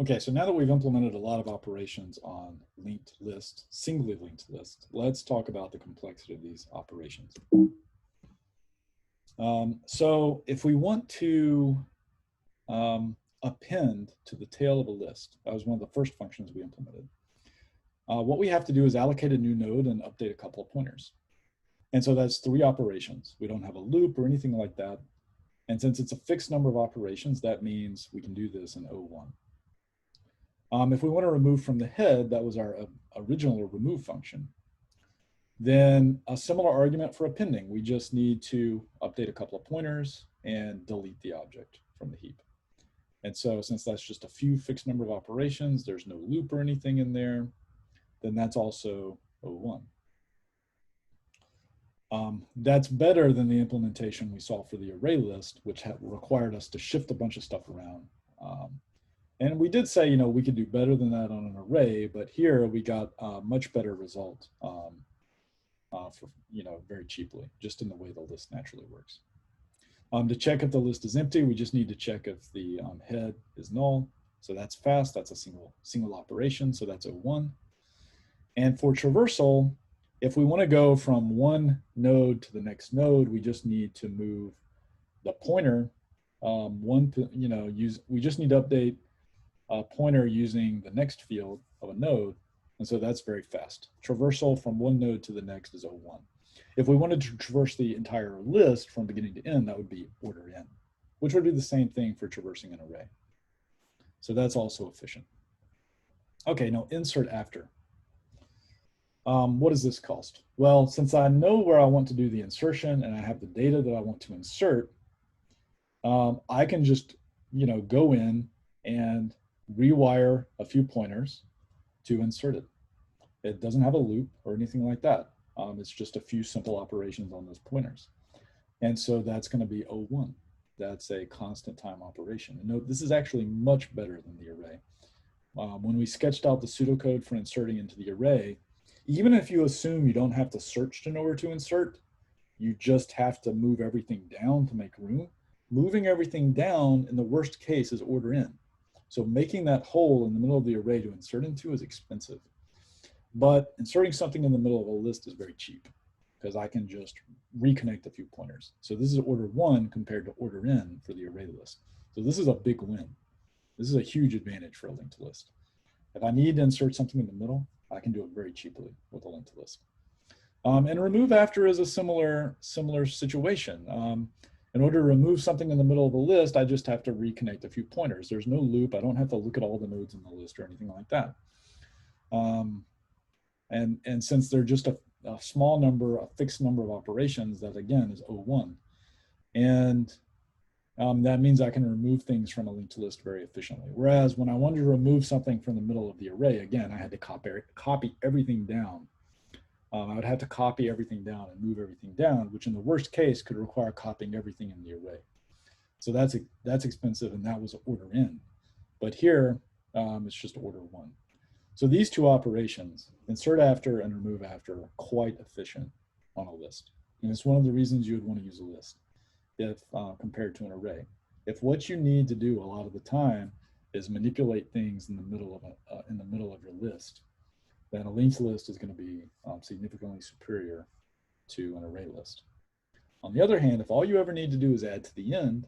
Okay, so now that we've implemented a lot of operations on linked list, singly linked list, let's talk about the complexity of these operations. So if we want to append to the tail of a list, that was one of the first functions we implemented. What we have to do is allocate a new node and update a couple of pointers. And so that's 3 operations. We don't have a loop or anything like that. And since it's a fixed number of operations, that means we can do this in O1. If we want to remove from the head, that was our original remove function. Then a similar argument for appending. We just need to update a couple of pointers and delete the object from the heap. And so since that's just a few fixed number of operations, there's no loop or anything in there, then that's also O1. That's better than the implementation we saw for the array list, which required us to shift a bunch of stuff around. And we did say, we could do better than that on an array, but here we got a much better result for, very cheaply, just in the way the list naturally works. To check if the list is empty, we just need to check if the head is null. So that's fast, that's a single operation, so that's O1. And for traversal, if we want to go from one node to the next node, we just need to move the pointer. We just need to update a pointer using the next field of a node. And so that's very fast. Traversal from one node to the next is O1. If we wanted to traverse the entire list from beginning to end, that would be order n, which would be the same thing for traversing an array. So that's also efficient. Okay, now insert after. What does this cost? Well, since I know where I want to do the insertion and I have the data that I want to insert, I can just, go in and rewire a few pointers to insert it. It doesn't have a loop or anything like that. It's just a few simple operations on those pointers. And so that's going to be O1. That's a constant time operation. And note, this is actually much better than the array. When we sketched out the pseudocode for inserting into the array, even if you assume you don't have to search to know where to insert, you just have to move everything down to make room. Moving everything down, in the worst case, is order n. So making that hole in the middle of the array to insert into is expensive. But inserting something in the middle of a list is very cheap because I can just reconnect a few pointers. So this is order 1 compared to order n for the array list. So this is a big win. This is a huge advantage for a linked list. If I need to insert something in the middle, I can do it very cheaply with a linked list. And remove after is a similar situation. In order to remove something in the middle of a list, I just have to reconnect a few pointers. There's no loop. I don't have to look at all the nodes in the list or anything like that. And since they're just a small number, a fixed number of operations, that again is O1. And that means I can remove things from a linked list very efficiently. Whereas when I wanted to remove something from the middle of the array, again, I had to copy everything down. I would have to copy everything down and move everything down, which in the worst case could require copying everything in the array. So that's expensive, and that was order n. But here, it's just order 1. So these two operations, insert after and remove after, are quite efficient on a list. And it's one of the reasons you would want to use a list if compared to an array. If what you need to do a lot of the time is manipulate things in the middle of your list, then a linked list is going to be significantly superior to an array list. On the other hand, if all you ever need to do is add to the end,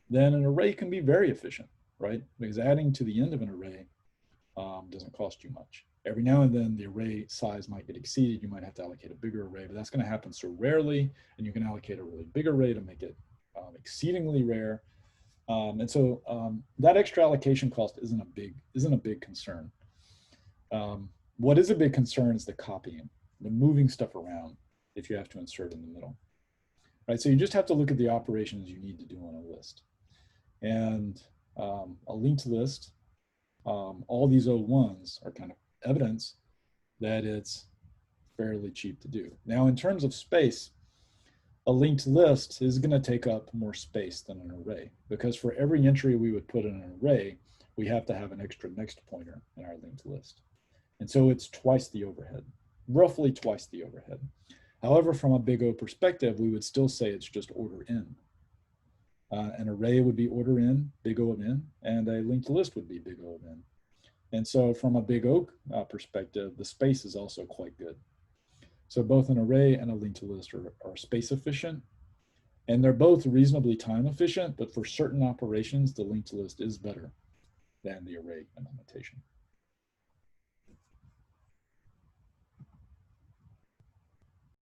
then an array can be very efficient, right? Because adding to the end of an array doesn't cost you much. Every now and then the array size might get exceeded. You might have to allocate a bigger array, but that's going to happen so rarely, and you can allocate a really big array to make it exceedingly rare. And so that extra allocation cost isn't a big concern. What is a big concern is the copying, the moving stuff around if you have to insert in the middle, right? So you just have to look at the operations you need to do on a list. And a linked list, all these O1s are kind of evidence that it's fairly cheap to do. Now, in terms of space, a linked list is going to take up more space than an array, because for every entry we would put in an array, we have to have an extra next pointer in our linked list. And so it's twice the overhead, roughly twice the overhead. However, from a big O perspective, we would still say it's just order n. An array would be order n, big O of n, and a linked list would be big O of n. And so from a big O perspective, the space is also quite good. So both an array and a linked list are space efficient, and they're both reasonably time efficient, but for certain operations, the linked list is better than the array implementation.